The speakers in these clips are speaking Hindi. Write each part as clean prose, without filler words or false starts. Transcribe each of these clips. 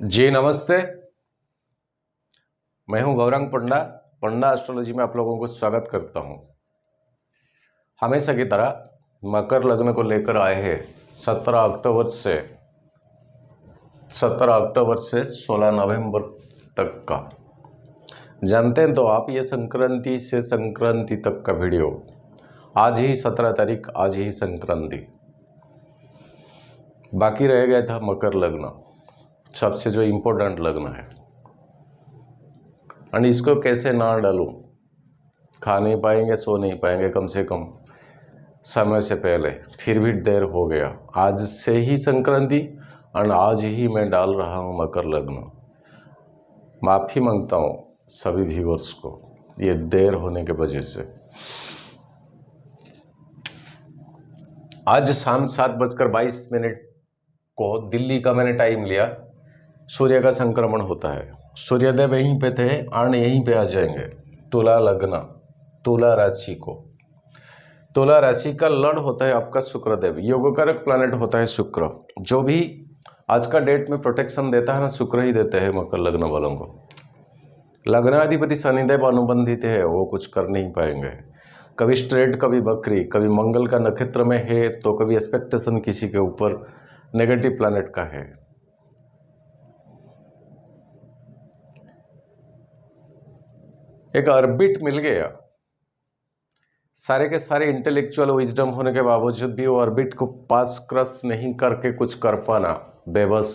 जी नमस्ते। मैं हूं गौरंग पंडा। पंडा एस्ट्रोलॉजी में आप लोगों को स्वागत करता हूं। हमेशा की तरह मकर लग्न को लेकर आए हैं 17 अक्टूबर से 16 नवंबर तक का। जानते हैं तो आप, ये संक्रांति से संक्रांति तक का वीडियो। आज ही 17 तारीख, आज ही संक्रांति। बाकी रह गया था मकर लग्न, सबसे जो इम्पोर्टेंट लग्न है। और इसको कैसे ना डालूं, खा नहीं पाएंगे, सो नहीं पाएंगे कम से कम समय से पहले, फिर भी देर हो गया। आज से ही संक्रांति और आज ही मैं डाल रहा हूं मकर लग्न। माफ़ी मांगता हूं सभी व्यूअर्स को ये देर होने के वजह से। आज शाम 7:22 को दिल्ली का मैंने टाइम लिया। सूर्य का संक्रमण होता है, सूर्यदेव यहीं पे थे और यहीं पे आ जाएंगे तुला लग्न, तुला राशि को। तुला राशि का लॉर्ड होता है आपका शुक्रदेव, योगकारक प्लैनेट होता है शुक्र। जो भी आज का डेट में प्रोटेक्शन देता है ना, शुक्र ही देते हैं मकर लग्न वालों को। लग्नाधिपति शनिदेव अनुबंधित है, वो कुछ कर नहीं पाएंगे। कभी स्ट्रेट, कभी बकरी, कभी मंगल का नक्षत्र में है तो कभी एक्सपेक्टेशन किसी के ऊपर नेगेटिव प्लैनेट का है। एक ऑर्बिट मिल गया, सारे के सारे इंटेलेक्चुअल विजडम होने के बावजूद भी वो ऑर्बिट को पास क्रॉस नहीं करके कुछ कर पाना बेबस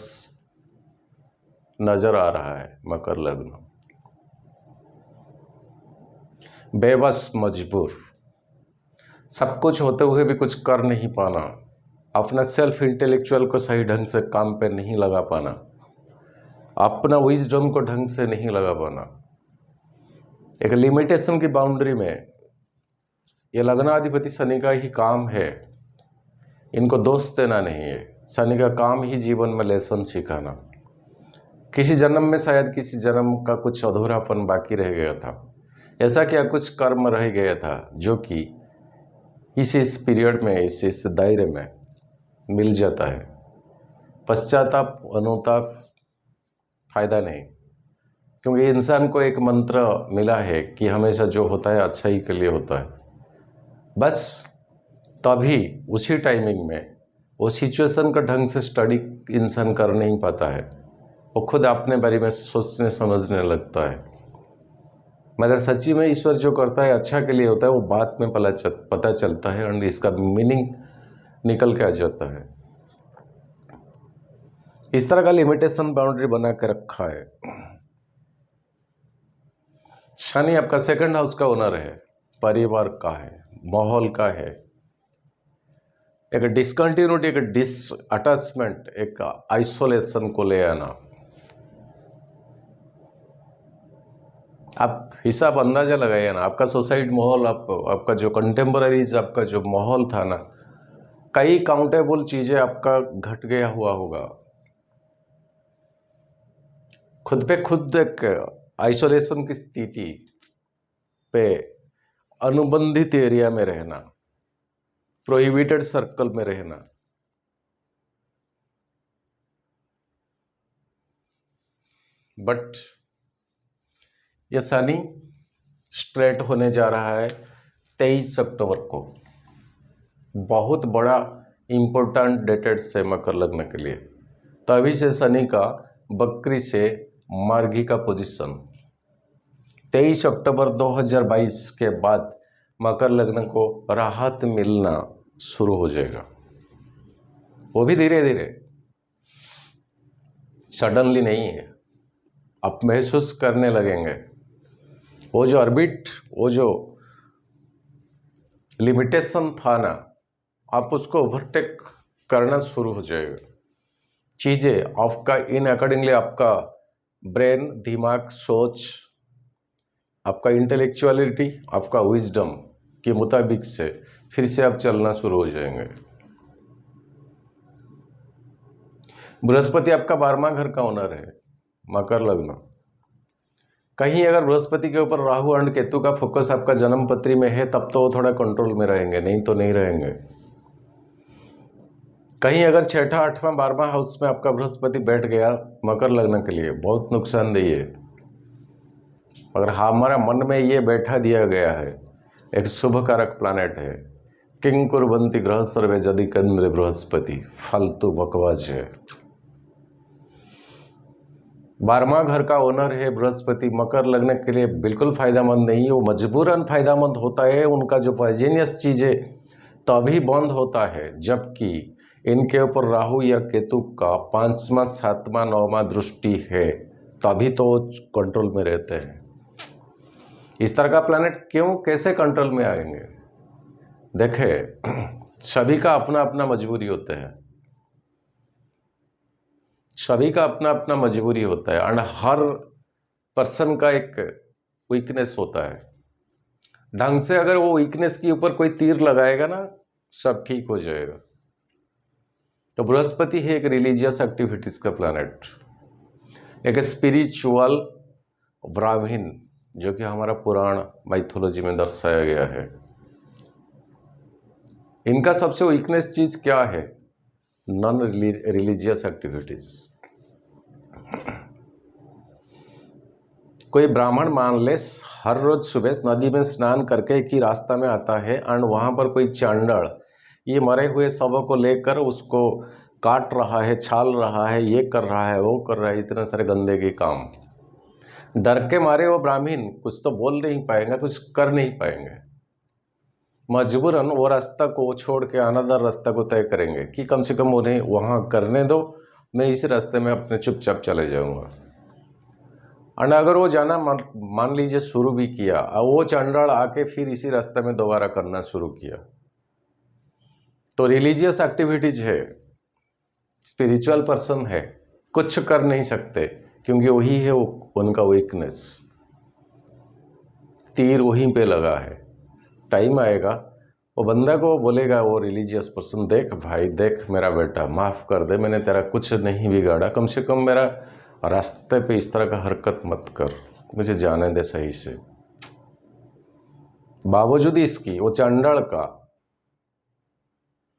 नजर आ रहा है। मकर लग्न बेबस, मजबूर, सब कुछ होते हुए भी कुछ कर नहीं पाना, अपना सेल्फ इंटेलेक्चुअल को सही ढंग से काम पे नहीं लगा पाना, अपना विजडम को ढंग से नहीं लगा पाना, एक लिमिटेशन की बाउंड्री में। ये लग्नाधिपति शनि का ही काम है, इनको दोष देना नहीं है। शनि का काम ही जीवन में लेसन सिखाना। किसी जन्म में शायद किसी जन्म का कुछ अधूरापन बाकी रह गया था, ऐसा क्या कुछ कर्म रह गया था जो कि इस पीरियड में, इस दायरे में मिल जाता है। पश्चाताप, अनुताप फायदा नहीं, क्योंकि इंसान को एक मंत्र मिला है कि हमेशा जो होता है अच्छाई के लिए होता है। बस तभी उसी टाइमिंग में वो सिचुएशन का ढंग से स्टडी इंसान कर नहीं पाता है, वो खुद अपने बारे में सोचने समझने लगता है। मगर सच्ची में ईश्वर जो करता है अच्छा के लिए होता है, वो बाद में पता चलता है और इसका मीनिंग निकल के आ जाता है। इस तरह का लिमिटेशन बाउंड्री बना के रखा है। शनि आपका सेकंड हाउस का ओनर है, परिवार का है, माहौल का है। एक डिसकंटिन्यूटी, एक डिसअटैचमेंट, एक आइसोलेशन को ले आना। आप हिसाब अंदाजा लगाइए ना, आपका सोसाइटी माहौल, आपका जो कंटेम्पररीज, आपका जो माहौल था ना, कई काउंटेबल चीजें आपका घट गया हुआ होगा। खुद पे खुद एक आइसोलेशन की स्थिति पे, अनुबंधित एरिया में रहना, प्रोहिबिटेड सर्कल में रहना। बट ये शनि स्ट्रेट होने जा रहा है 23 अक्टूबर को। बहुत बड़ा इंपॉर्टेंट डेटेड है मकर लग्न के लिए। तभी से शनि का बकरी से मार्गी का पोजीशन 23 अक्टूबर 2022 के बाद मकर लग्न को राहत मिलना शुरू हो जाएगा। वो भी धीरे धीरे, सडनली नहीं है। आप महसूस करने लगेंगे वो जो ऑर्बिट, वो जो लिमिटेशन था ना, आप उसको ओवरटेक करना शुरू हो जाएगा। चीज़ें आपका इन अकॉर्डिंगली, आपका ब्रेन, दिमाग, सोच, आपका इंटेलेक्चुअलिटी, आपका विजडम के मुताबिक से फिर से आप चलना शुरू हो जाएंगे। बृहस्पति आपका 12वां घर का ओनर है, मकर लग्न। कहीं अगर बृहस्पति के ऊपर राहु और केतु का फोकस आपका जन्म पत्री में है, तब तो वो थोड़ा कंट्रोल में रहेंगे, नहीं तो नहीं रहेंगे। कहीं अगर छठा आठवां 12वां हाउस में आपका बृहस्पति बैठ गया मकर लग्न के लिए बहुत नुकसानदेही है। अगर हमारा मन में ये बैठा दिया गया है, एक शुभ कारक प्लानेट है, किंग कुर्वन्ति ग्रह सर्वे यदि केंद्र बृहस्पति, फालतू बकवास है। 12वां घर का ओनर है बृहस्पति, मकर लग्न के लिए बिल्कुल फायदेमंद नहीं है। वो मजबूरन फायदेमंद होता है, उनका जो पॉइजनियस चीज़ें तभी बंद होता है जबकि इनके ऊपर राहु या केतु का 5वां 7वां 9वां दृष्टि है, तभी तो कंट्रोल में रहते हैं। इस तरह का प्लैनेट क्यों कैसे कंट्रोल में आएंगे? देखें, सभी का अपना अपना मजबूरी होता है, सभी का अपना अपना मजबूरी होता है, और हर पर्सन का एक वीकनेस होता है। ढंग से अगर वो वीकनेस के ऊपर कोई तीर लगाएगा ना, सब ठीक हो जाएगा। तो बृहस्पति है एक रिलीजियस एक्टिविटीज का प्लैनेट, एक स्पिरिचुअल ब्राह्मण, जो कि हमारा पुराण माइथोलॉजी में दर्शाया गया है। इनका सबसे वीकनेस चीज क्या है? Non religious activities. कोई ब्राह्मण मान ले हर रोज सुबह नदी में स्नान करके एक ही रास्ता में आता है, और वहां पर कोई चांडाल ये मरे हुए शवों को लेकर उसको काट रहा है, छाल रहा है, ये कर रहा है, वो कर रहा है, इतने सारे गंदे के काम। डर के मारे वो ब्राह्मण कुछ तो बोल नहीं पाएंगे, कुछ कर नहीं पाएंगे, मजबूरन वो रास्ता को छोड़ के अनदर रास्ता को तय करेंगे कि कम से कम उन्हें वहां करने दो, मैं इस रास्ते में अपने चुपचाप चले जाऊंगा। और अगर वो जाना मान लीजिए शुरू भी किया, और वो चंडाल आके फिर इसी रास्ते में दोबारा करना शुरू किया, तो रिलीजियस एक्टिविटीज है, स्पिरिचुअल पर्सन है, कुछ कर नहीं सकते, क्योंकि वही है उनका वीकनेस। तीर वहीं पे लगा है। टाइम आएगा वो बंदा को बोलेगा, वो रिलीजियस पर्सन, देख भाई देख मेरा बेटा, माफ़ कर दे, मैंने तेरा कुछ नहीं बिगाड़ा, कम से कम मेरा रास्ते पे इस तरह का हरकत मत कर, मुझे जाने दे सही से। बावजूद इसकी वो चंडाल का,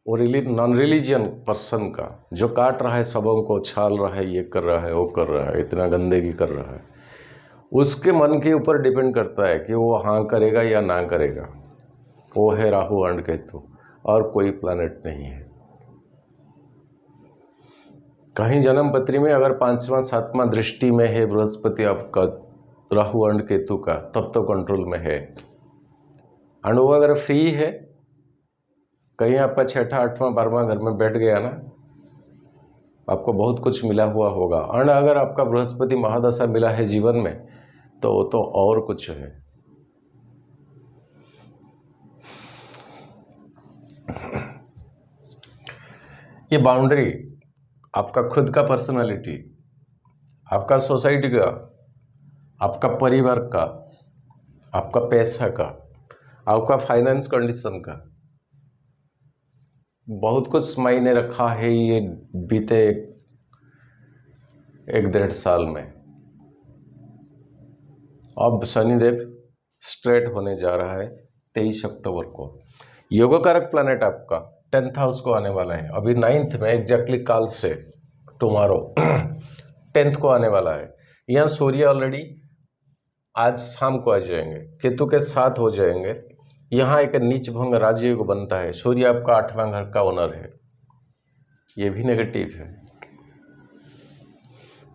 वो नॉन रिलीजियन पर्सन का, जो काट रहा है सबों को, छाल रहा है, ये कर रहा है, वो कर रहा है, इतना गंदगी कर रहा है, उसके मन के ऊपर डिपेंड करता है कि वो हाँ करेगा या ना करेगा। वो है राहु और केतु, और कोई प्लैनेट नहीं है। कहीं जन्म पत्री में अगर 5वां 7वां दृष्टि में है बृहस्पति आपका राहु और केतु का, तब तो कंट्रोल में है। और वो अगर फ्री है, कहीं आपका छठा 8वां 12वां घर में बैठ गया ना, आपको बहुत कुछ मिला हुआ होगा। और अगर आपका बृहस्पति महादशा मिला है जीवन में, तो वो तो और कुछ है। ये बाउंड्री आपका खुद का पर्सनालिटी, आपका सोसाइटी का, आपका परिवार का, आपका पैसा का, आपका फाइनेंस कंडीशन का, बहुत कुछ मायने रखा है ये बीते 1-1.5 साल में। अब शनिदेव स्ट्रेट होने जा रहा है 23 अक्टूबर को। योग कारक प्लैनेट आपका 10th हाउस को आने वाला है, अभी 9th में एग्जैक्टली काल से टुमारो 10th को आने वाला है। यहाँ सूर्य ऑलरेडी आज शाम को आ जाएंगे, केतु के साथ हो जाएंगे। यहाँ एक नीच भंग राजयोग बनता है। सूर्य आपका 8वां घर का ओनर है, ये भी नेगेटिव है,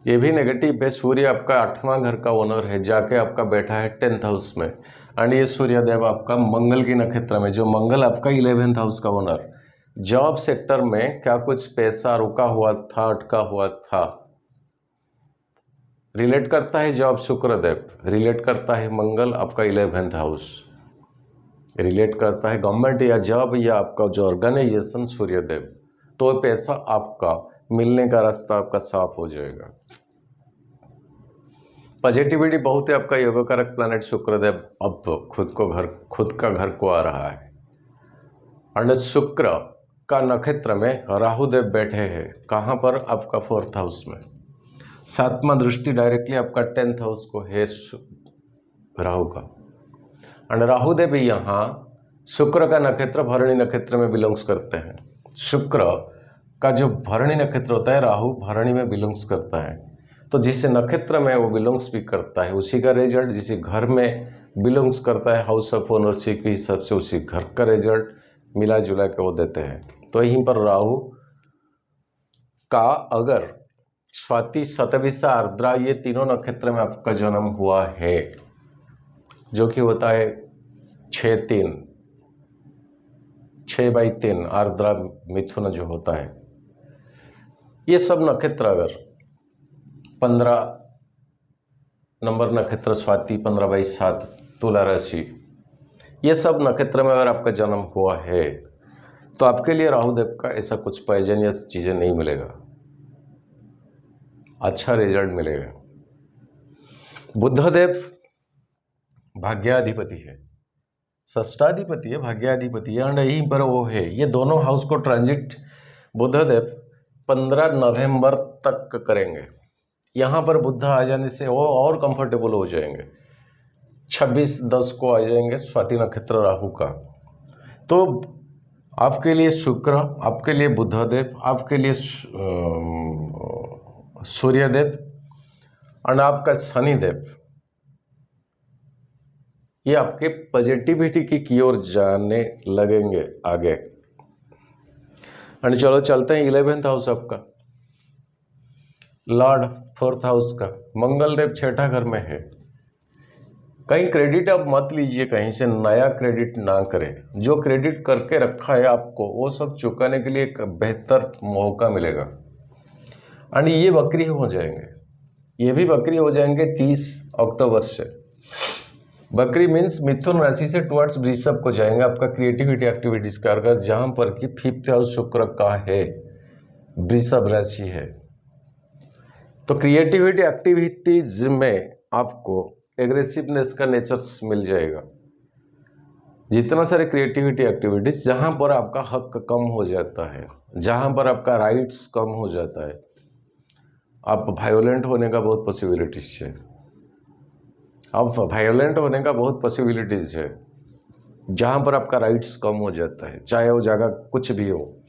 ये भी नेगेटिव है। सूर्य आपका 8वां घर का ओनर है, जाके आपका बैठा है 10th हाउस में। एंड ये सूर्यदेव आपका मंगल की नक्षत्र में, जो मंगल आपका 11th हाउस का ओनर, जॉब सेक्टर में क्या कुछ पैसा रुका हुआ था, अटका हुआ था, रिलेट करता है जॉब शुक्रदेव, रिलेट करता है मंगल आपका 11th हाउस, रिलेट करता है गवर्नमेंट या जॉब या आपका जो ऑर्गेनाइजेशन सूर्यदेव, तो पैसा आपका मिलने का रास्ता आपका साफ हो जाएगा। पॉजिटिविटी बहुत है। आपका योग कारक प्लैनेट शुक्रदेव अब खुद का घर को आ रहा है। और शुक्र का नक्षत्र में राहुदेव बैठे हैं, कहाँ पर? आपका 4th हाउस में। 7वां दृष्टि डायरेक्टली आपका 10th हाउस को है राहु का। और राहुदेव यहाँ शुक्र का नक्षत्र भरणी नक्षत्र में बिलोंग्स करते हैं। शुक्र का जो भरणी नक्षत्र होता है, राहु भरणी में बिलोंग्स करता है, तो जिस नक्षत्र में वो बिलोंग्स भी करता है उसी का रिजल्ट, जिस घर में बिलोंग्स करता है हाउस ऑफ ओनरशिप के हिसाब से उसी घर का रिजल्ट मिला जुला के वो देते हैं। तो यहीं पर राहु का अगर स्वाति, शतभिषा, आर्द्रा ये तीनों नक्षत्र में आपका जन्म हुआ है, जो कि होता है 6/3 आर्द्रा मिथुन जो होता है, ये सब नक्षत्र अगर 15 नंबर नक्षत्र स्वाति, 15/7 तुला राशि, ये सब नक्षत्र में अगर आपका जन्म हुआ है तो आपके लिए राहुदेव का ऐसा कुछ पॉइजन या चीज़ें नहीं मिलेगा, अच्छा रिजल्ट मिलेगा। बुधदेव भाग्याधिपति है, षष्ठाधिपति है, भाग्याधिपति है, और यहीं पर वो है। ये दोनों हाउस को ट्रांजिट बुधदेव 15 नवंबर तक करेंगे। यहाँ पर बुध आ जाने से वो और कंफर्टेबल हो जाएंगे, 26/10 को आ जाएंगे स्वाति नक्षत्र राहु का। तो आपके लिए शुक्र, आपके लिए बुधदेव, आपके लिए सूर्यदेव और आपका शनिदेव, ये आपके पॉजिटिविटी की ओर जाने लगेंगे आगे। और चलो चलते हैं 11th हाउस आपका, लॉर्ड 4th हाउस का मंगल देव 6ठा घर में है। कहीं क्रेडिट आप मत लीजिए, कहीं से नया क्रेडिट ना करें। जो क्रेडिट करके रखा है आपको वो सब चुकाने के लिए एक बेहतर मौका मिलेगा। और ये वक्री हो जाएंगे, ये भी वक्री हो जाएंगे 30 अक्टूबर से। वक्री मीन्स मिथुन राशि से टुवर्ड्स वृषभ को जाएंगे, आपका क्रिएटिविटी एक्टिविटीज का, अगर जहां पर कि 5th हाउस शुक्र का है, वृषभ राशि है, तो क्रिएटिविटी एक्टिविटीज में आपको एग्रेसिवनेस का नेचर मिल जाएगा। जितना सारे क्रिएटिविटी एक्टिविटीज जहां पर आपका हक कम हो जाता है, जहां पर आपका राइट्स कम हो जाता है, आप वायोलेंट होने का बहुत पॉसिबिलिटीज है, आप वायोलेंट होने का बहुत पॉसिबिलिटीज है। जहां पर आपका राइट्स कम हो जाता है, चाहे वो जगह कुछ भी हो,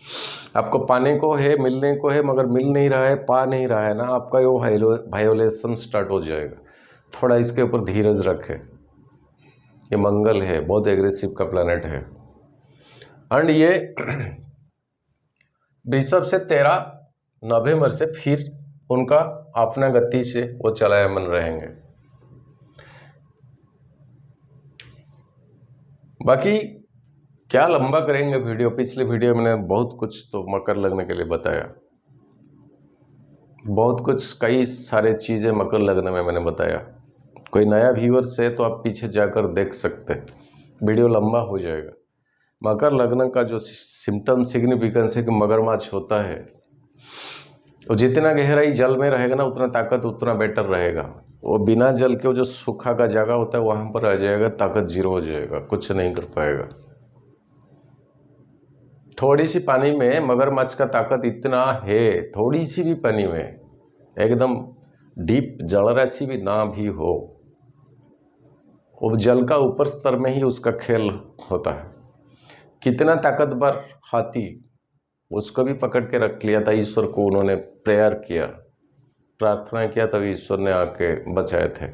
आपको पाने को है, मिलने को है, मगर मिल नहीं रहा है, पा नहीं रहा है ना, आपका वो वायोलेशन स्टार्ट हो जाएगा। थोड़ा इसके ऊपर धीरज रखें। ये मंगल है, बहुत एग्रेसिव का प्लैनेट है। एंड ये वृषभ से 13 नवंबर से फिर उनका अपना गति से वो चलायमान रहेंगे। बाकी क्या लंबा करेंगे वीडियो, पिछले वीडियो में मैंने बहुत कुछ तो मकर लगने के लिए बताया, बहुत कुछ, कई सारे चीज़ें मकर लगने में मैंने बताया। कोई नया व्यूअर्स है तो आप पीछे जाकर देख सकते हैं, वीडियो लंबा हो जाएगा। मकर लग्न का जो सिम्टम सिग्निफिकेंस है कि मगरमच्छ होता है, तो जितना गहराई जल में रहेगा ना उतना ताकत उतना बेटर रहेगा। वो बिना जल के वो जो सूखा का जगह होता है वहाँ पर आ जाएगा, ताकत जीरो हो जाएगा, कुछ नहीं कर पाएगा। थोड़ी सी पानी में मगरमच्छ का ताकत इतना है, थोड़ी सी भी पानी में, एकदम डीप जल राशि भी ना भी हो, वो जल का ऊपर स्तर में ही उसका खेल होता है। कितना ताकतवर हाथी, उसको भी पकड़ के रख लिया था ईश्वर को, उन्होंने प्रेयर किया, प्रार्थना किया, तभी ईश्वर ने आके बचाए थे।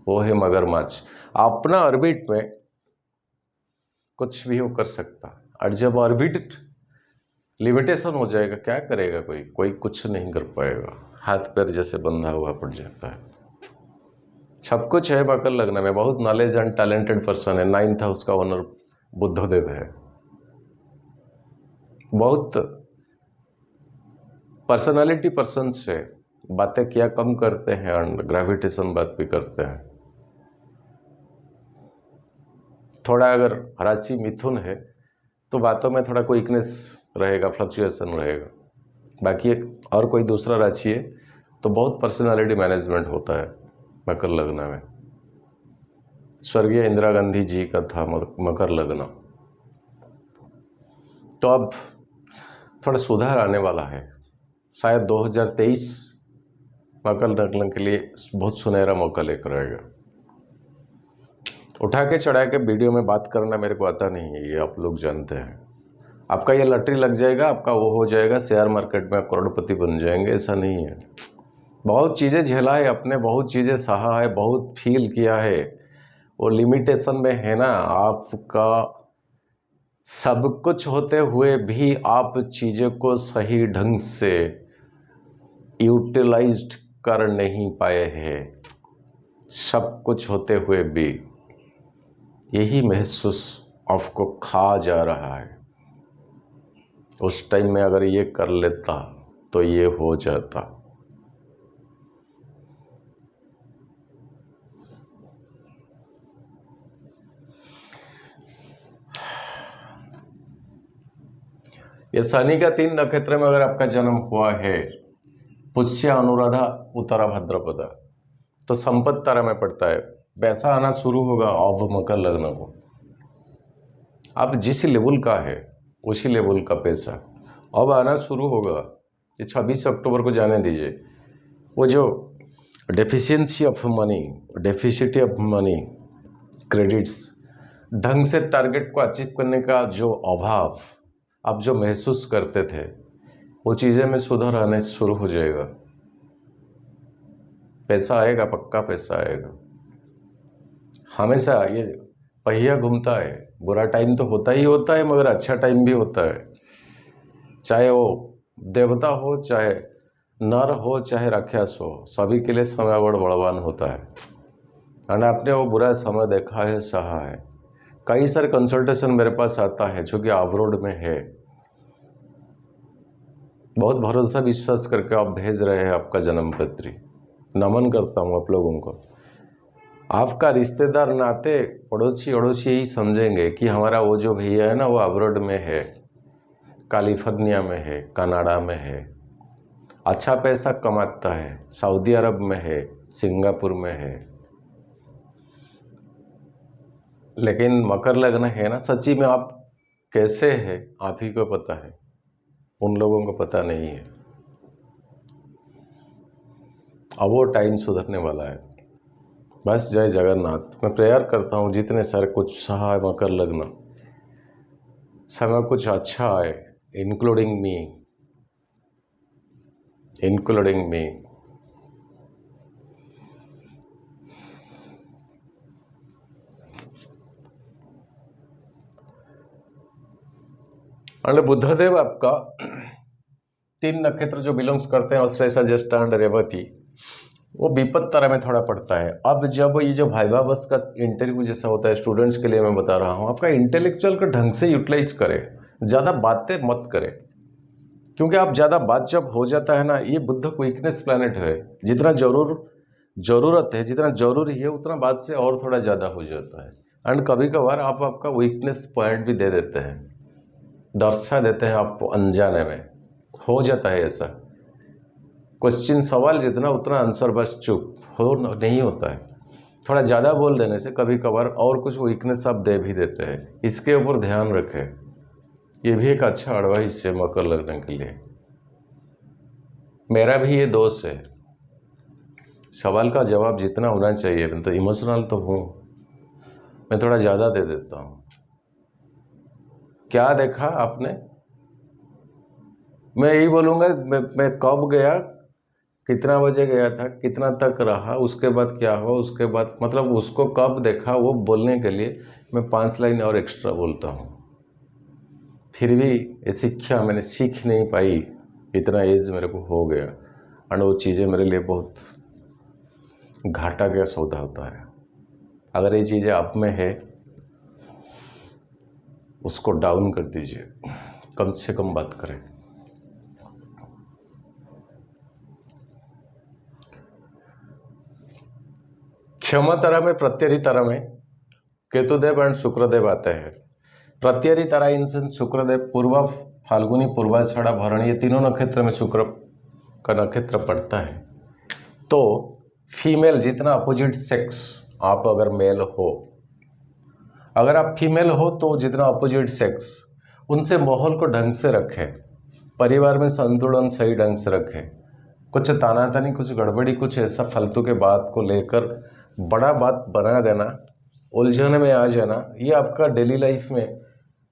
वो है मगरमच्छ। अपना ऑर्बिट में कुछ भी हो कर सकता, और जब ऑर्बिट लिमिटेशन हो जाएगा क्या करेगा, कोई कुछ नहीं कर पाएगा, हाथ पैर जैसे बंधा हुआ पड़ जाता है। सब कुछ है मकर लग्न में, बहुत नॉलेज एंड टैलेंटेड पर्सन है। 9th हाउस का ओनर बुधदेव है, बहुत पर्सनालिटी पर्सन से बातें किया कम करते हैं, और ग्रेविटेशन बात भी करते हैं। थोड़ा अगर राशि मिथुन है तो बातों में थोड़ा क्विकनेस रहेगा, फ्लक्चुएशन रहेगा। बाकी और कोई दूसरा राशि है तो बहुत पर्सनालिटी मैनेजमेंट होता है मकर लग्न में। स्वर्गीय इंदिरा गांधी जी का था मकर लग्न। तो अब थोड़ा सुधार आने वाला है, शायद 2023 मकर लग्न के लिए बहुत सुनहरा मौका लेकर आएगा। उठा के चढ़ा के वीडियो में बात करना मेरे को आता नहीं है, ये आप लोग जानते हैं। आपका ये लॉटरी लग जाएगा, आपका वो हो जाएगा, शेयर मार्केट में आप करोड़पति बन जाएंगे, ऐसा नहीं है। बहुत चीज़ें झेला है अपने, बहुत चीज़ें सहा है, बहुत फील किया है। वो लिमिटेशन में है ना आपका, सब कुछ होते हुए भी आप चीज़ों को सही ढंग से यूटिलाइज्ड कर नहीं पाए हैं। सब कुछ होते हुए भी यही महसूस आपको खा जा रहा है। उस टाइम में अगर ये कर लेता तो ये हो जाता। ये शनि का 3 नक्षत्र में अगर आपका जन्म हुआ है, पुष्य, अनुराधा, उत्तरा भाद्रपद, तो संपत्ति तारा में पड़ता है। पैसा आना शुरू होगा अब मकर लग्न को। आप जिस लेवल का है उसी लेवल का पैसा अब आना शुरू होगा। ये 26 अक्टूबर को जाने दीजिए। वो जो deficiency of money, deficit of money, credits, ढंग से टारगेट को अचीव करने का जो अभाव आप जो महसूस करते थे, वो चीज़ें में सुधार आने शुरू हो जाएगा। पैसा आएगा, पक्का पैसा आएगा। हमेशा ये पहिया घूमता है। बुरा टाइम तो होता ही होता है, मगर अच्छा टाइम भी होता है। चाहे वो देवता हो, चाहे नर हो, चाहे राक्षस हो, सभी के लिए समय बड़ बलवान होता है। और आपने वो बुरा समय देखा है, सहा है। कई सारे कंसल्टेशन मेरे पास आता है जो कि अब्रॉड में है। बहुत भरोसा विश्वास करके आप भेज रहे हैं आपका जन्म पत्री। नमन करता हूँ आप लोगों को। आपका रिश्तेदार, नाते, पड़ोसी अड़ोसी यही समझेंगे कि हमारा वो जो भैया है ना, वो अब्रॉड में है, कैलिफोर्निया में है, कनाडा में है, अच्छा पैसा कमाता है, सऊदी अरब में है, सिंगापुर में है। लेकिन मकर लग्न है ना, सच्ची में आप कैसे हैं आप ही को पता है, उन लोगों को पता नहीं है। अब वो टाइम सुधरने वाला है। बस जय जगन्नाथ। मैं प्रेयर करता हूँ जितने सारे कुछ सहा है मकर लग्न, समय कुछ अच्छा आए, इंक्लूडिंग मी, इंक्लूडिंग मी। और बुद्धदेव आपका 3 नक्षत्र जो बिलोंग्स करते हैं, अश्लेषा, ज्येष्ठा एंड रेवती, वो विपद तारा में थोड़ा पड़ता है। अब जब ये जो भाइवा बस का इंटरव्यू जैसा होता है, स्टूडेंट्स के लिए मैं बता रहा हूँ, आपका इंटेलेक्चुअल का ढंग से यूटिलाइज करें, ज़्यादा बातें मत करें। क्योंकि आप ज़्यादा बात जब हो जाता है ना, ये बुध वीकनेस प्लैनेट है। जितना ज़रूरत है, जितना जरूरी है, उतना बात से और थोड़ा ज़्यादा हो जाता है। एंड कभी कभार आप आपका वीकनेस पॉइंट भी दे देते हैं, दर्शा देते हैं आपको अनजाने में। हो जाता है ऐसा। क्वेश्चन, सवाल जितना उतना आंसर बस चुप हो नहीं होता है। थोड़ा ज़्यादा बोल देने से कभी कभार और कुछ वीकनेस आप दे भी देते हैं। इसके ऊपर ध्यान रखें। ये भी एक अच्छा एडवाइस है मकर लग्न के लिए। मेरा भी ये दोष है, सवाल का जवाब जितना होना चाहिए, मैं तो इमोशनल तो हूँ, मैं थोड़ा ज़्यादा दे देता हूँ। क्या देखा आपने? मैं यही बोलूँगा, मैं कब गया, कितना बजे गया था, कितना तक रहा, उसके बाद क्या हुआ, उसके बाद मतलब उसको कब देखा, वो बोलने के लिए मैं 5 लाइन और एक्स्ट्रा बोलता हूँ। फिर भी ये शिक्षा मैंने सीख नहीं पाई, इतना एज मेरे को हो गया। और वो चीज़ें मेरे लिए बहुत घाटा का सौदा होता है। अगर ये चीज़ें आप में है, उसको डाउन कर दीजिए, कम से कम बात करें। क्षमा तारा में, प्रत्यरी तारा में केतुदेव एंड शुक्रदेव आते हैं। प्रत्यरी तारा इन शुक्रदेव पूर्वा, फाल्गुनी, पूर्वाषाढ़ा, भरणी, ये तीनों नक्षत्र में शुक्र का नक्षत्र पड़ता है। तो फीमेल, जितना अपोजिट सेक्स, आप अगर मेल हो, अगर आप फीमेल हो तो जितना अपोजिट सेक्स, उनसे माहौल को ढंग से रखें, परिवार में संतुलन सही ढंग से रखें। कुछ तानातानी, कुछ गड़बड़ी, कुछ ऐसा फालतू के बात को लेकर बड़ा बात बना देना, उलझन में आ जाना, ये आपका डेली लाइफ में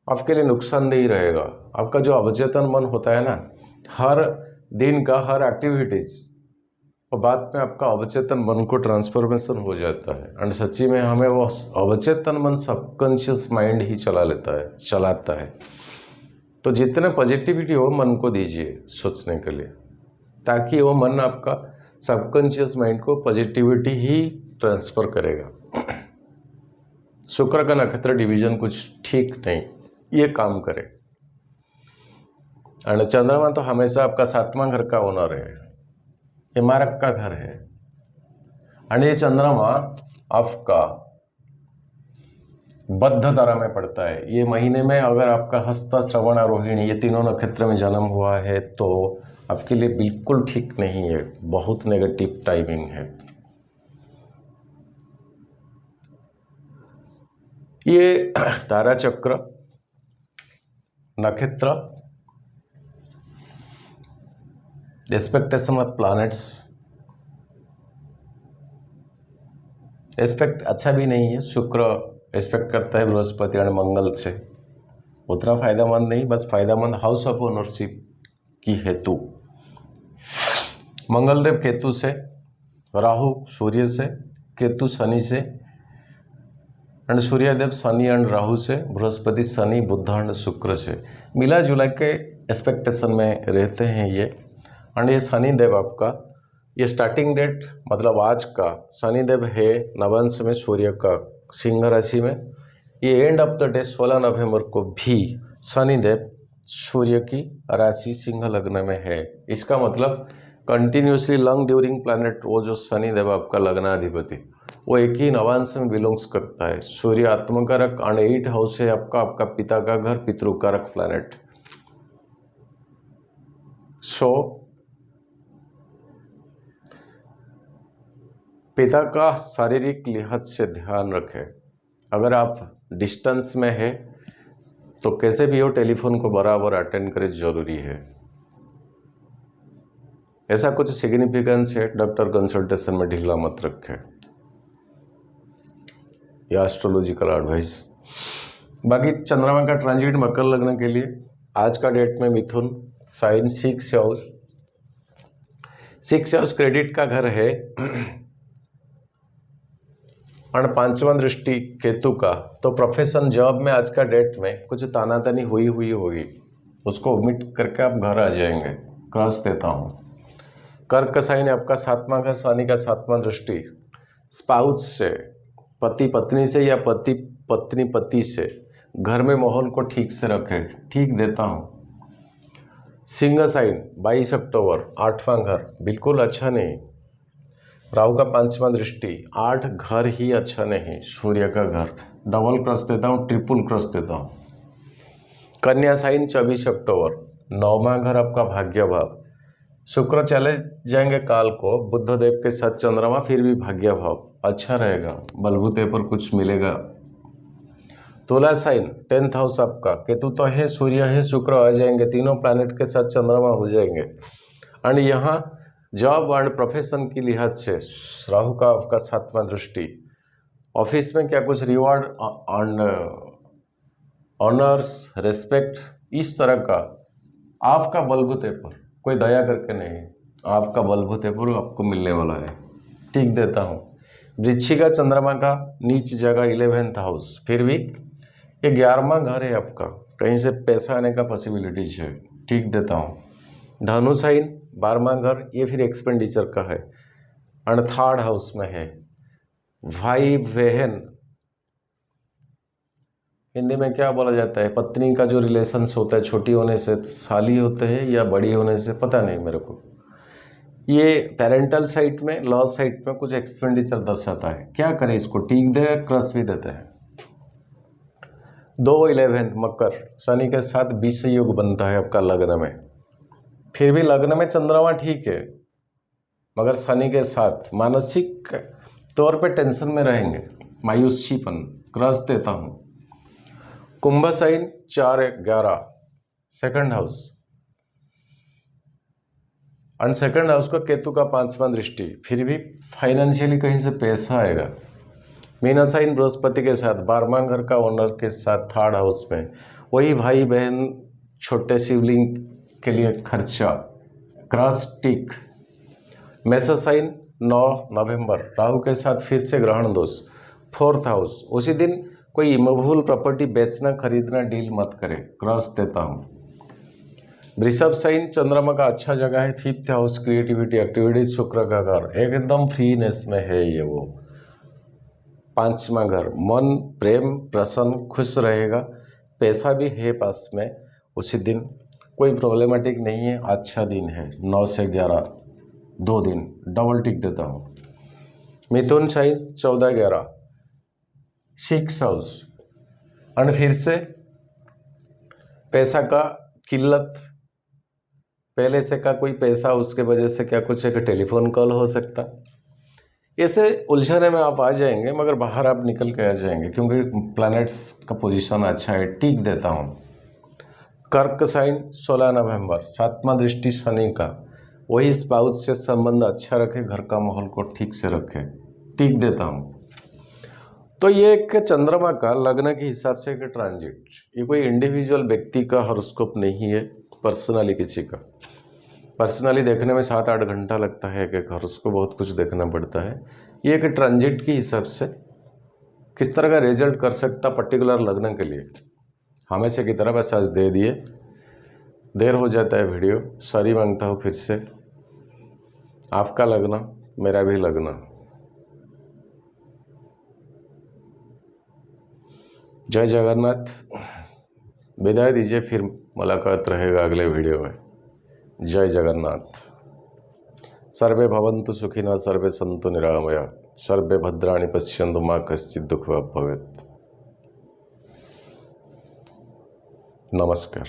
आपके लिए नुकसानदेही रहेगा। आपका जो अवचेतन मन होता है ना, हर दिन का हर एक्टिविटीज और बाद में आपका अवचेतन मन को ट्रांसफॉर्मेशन हो जाता है। एंड सच्ची में हमें वो अवचेतन मन सबकॉन्शियस माइंड ही चलाता है। तो जितने पॉजिटिविटी हो मन को दीजिए सोचने के लिए, ताकि वो मन आपका सबकॉन्शियस माइंड को पॉजिटिविटी ही ट्रांसफर करेगा। शुक्र का नक्षत्र डिवीजन कुछ ठीक नहीं ये काम करे। और चंद्रमा तो हमेशा आपका 7वां घर का ओनर है, ये मारक का घर है। और ये चंद्रमा आपका बद्ध तारा में पड़ता है। ये महीने में अगर आपका हस्त, श्रवण और रोहिणी ये तीनों नक्षत्र में जन्म हुआ है तो आपके लिए बिल्कुल ठीक नहीं है, बहुत नेगेटिव टाइमिंग है। ये तारा चक्र, नक्षत्र, एक्सपेक्टेशन ऑफ प्लैनेट्स, एस्पेक्ट अच्छा भी नहीं है। शुक्र एस्पेक्ट करता है बृहस्पति और मंगल से, उतना फायदेमंद नहीं, बस फायदेमंद हाउस ऑफ ओनरशिप की हेतु। मंगलदेव केतु से, राहु सूर्य से, केतु शनि से, एंड सूर्यदेव शनि एंड राहु से, बृहस्पति शनि बुध एंड शुक्र से मिला जुला के एक्सपेक्टेशन में रहते हैं ये। एंड ये शनिदेव आपका ये स्टार्टिंग डेट मतलब आज का शनिदेव है नवांश में सूर्य का सिंह राशि में। ये एंड ऑफ द डे 16 नवंबर को भी शनिदेव सूर्य की राशि सिंह लग्न में है। इसका मतलब कंटिन्यूसली लॉन्ग ड्यूरिंग प्लैनेट वो जो शनिदेव आपका लग्नाधिपति वो एक ही नवांश में बिलोंग्स करता है। सूर्य आत्मकारक एंड 8 हाउस है आपका पिता का घर, पितृकारक प्लैनेट। सो पिता का शारीरिक लिहाज से ध्यान रखें। अगर आप डिस्टेंस में है तो कैसे भी हो टेलीफोन को बराबर अटेंड करें, जरूरी है। ऐसा कुछ सिग्निफिकेंस है, डॉक्टर कंसल्टेशन में ढीला मत रखें, या एस्ट्रोलॉजिकल एडवाइस। बाकी चंद्रमा का ट्रांजिट मकर लग्न के लिए आज का डेट में मिथुन साइन 6 हाउस, 6 हाउस क्रेडिट का घर है और 5वां दृष्टि केतु का। तो प्रोफेशन जॉब में आज का डेट में कुछ तानातनी हुई होगी, उसको ओमिट करके आप घर आ जाएंगे। क्रॉस देता हूँ। कर्क का साइन आपका 7वां घर, शनि का 7वां दृष्टि। स्पाउस से, पति पत्नी से या पति पत्नी पति से घर में माहौल को ठीक से रखें, ठीक देता हूँ। सिंह साइन 22 अक्टूबर 8वां घर, बिल्कुल अच्छा नहीं। राहु का 5वां दृष्टि, 8 घर ही अच्छा नहीं, सूर्य का घर। डबल क्रॉस देता हूँ, ट्रिपल क्रॉस देता हूँ। कन्या साइन 24 अक्टूबर 9वां घर आपका भाग्य भाव। शुक्र चले जाएंगे काल को, बुद्धदेव के साथ चंद्रमा, फिर भी भाग्य भाव अच्छा रहेगा, बलबूते पर कुछ मिलेगा। तुला साइन 10th हाउस आपका, केतु तो है, सूर्य है, शुक्र आ जाएंगे, तीनों प्लैनेट के साथ चंद्रमा हो जाएंगे। एंड यहाँ जॉब एंड प्रोफेशन की लिहाज से राहु का आपका 7वां दृष्टि। ऑफिस में क्या कुछ रिवॉर्ड एंड ऑनर्स, रेस्पेक्ट इस तरह का आपका बलबूते पर, कोई दया करके नहीं, आपका बलबूते पर आपको मिलने वाला है, ठीक देता हूँ। वृश्चिक चंद्रमा का नीच जगह 11th हाउस, फिर भी ये 11वां घर है आपका, कहीं से पैसा आने का पॉसिबिलिटीज है, ठीक देता हूँ। धनु साइन 12वां घर, ये फिर एक्सपेंडिचर का है और 3rd हाउस में है। भाई बहन हिंदी में क्या बोला जाता है, पत्नी का जो रिलेशंस होता है, छोटी होने से साली होते हैं या बड़ी होने से पता नहीं मेरे को, ये पेरेंटल साइड में, लॉ साइड में कुछ एक्सपेंडिचर दर्शाता है। क्या करें, इसको टीक दे, क्रस भी देते हैं। 2/11 मकर, शनि के साथ 20 योग बनता है आपका लग्न में। फिर भी लग्न में चंद्रमा ठीक है, मगर शनि के साथ मानसिक तौर पे टेंशन में रहेंगे, मायूसीपन, क्रस देता हूँ। कुंभ साइन 4/11 2nd हाउस, और 2nd हाउस का केतु का 5वां दृष्टि, फिर भी फाइनेंशियली कहीं से पैसा आएगा। मीना साइन बृहस्पति के साथ 12वां घर का ओनर के साथ 3rd हाउस में, वही भाई बहन छोटे शिवलिंग के लिए खर्चा। क्रॉस टिक। मेषा साइन 9 नवंबर राहु के साथ फिर से ग्रहण दोष। 4th house. उसी दिन कोई इमूवेबल प्रॉपर्टी बेचना खरीदना डील मत करे, क्रॉस देता हूँ। वृषभ साइन चंद्रमा का अच्छा जगह है। 5th हाउस क्रिएटिविटी एक्टिविटीज शुक्र का घर, एकदम फ्रीनेस में है ये वो। 5वां घर मन प्रेम प्रसन्न खुश रहेगा, पैसा भी है पास में। उसी दिन कोई प्रॉब्लमेटिक नहीं है, अच्छा दिन है। 9 से 11 2 दिन डबल टिक देता हूँ। मिथुन साइन 14-11 6th हाउस। और फिर से पैसा का किल्लत, पहले से का कोई पैसा उसके वजह से क्या कुछ एक टेलीफोन कॉल हो सकता, ऐसे उलझने में आप आ जाएंगे, मगर बाहर आप निकल के आ जाएंगे क्योंकि प्लैनेट्स का पोजीशन अच्छा है। टिक देता हूँ। कर्क साइन 16 नवंबर 7वां दृष्टि शनि का, वही स्पाउस से संबंध अच्छा रखे, घर का माहौल को ठीक से रखे, टिक देता हूँ। तो ये एक चंद्रमा का लग्न के हिसाब से एक ट्रांजिट, ये कोई इंडिविजुअल व्यक्ति का हॉरोस्कोप नहीं है, पर्सनली किसी का। पर्सनली देखने में 7-8 घंटा लगता है कि हॉरोस्कोप बहुत कुछ देखना पड़ता है। ये एक ट्रांजिट के हिसाब से किस तरह का रिजल्ट कर सकता पर्टिकुलर लग्न के लिए, हमेशा की तरह बस आज दे दिए। देर हो जाता है वीडियो, सॉरी मांगता हूँ फिर से। आपका लग्न मेरा भी लग्न। जय जगन्नाथ। विदाई दीजिए, फिर मुलाकात रहेगा अगले वीडियो में। जय जगन्नाथ। सर्वे भवन्तु सुखिनः, सर्वे सन्तु निरामया, सर्वे भद्राणि पश्यन्तु मा कश्चित् दुःखभाग् भवेत्। नमस्कार।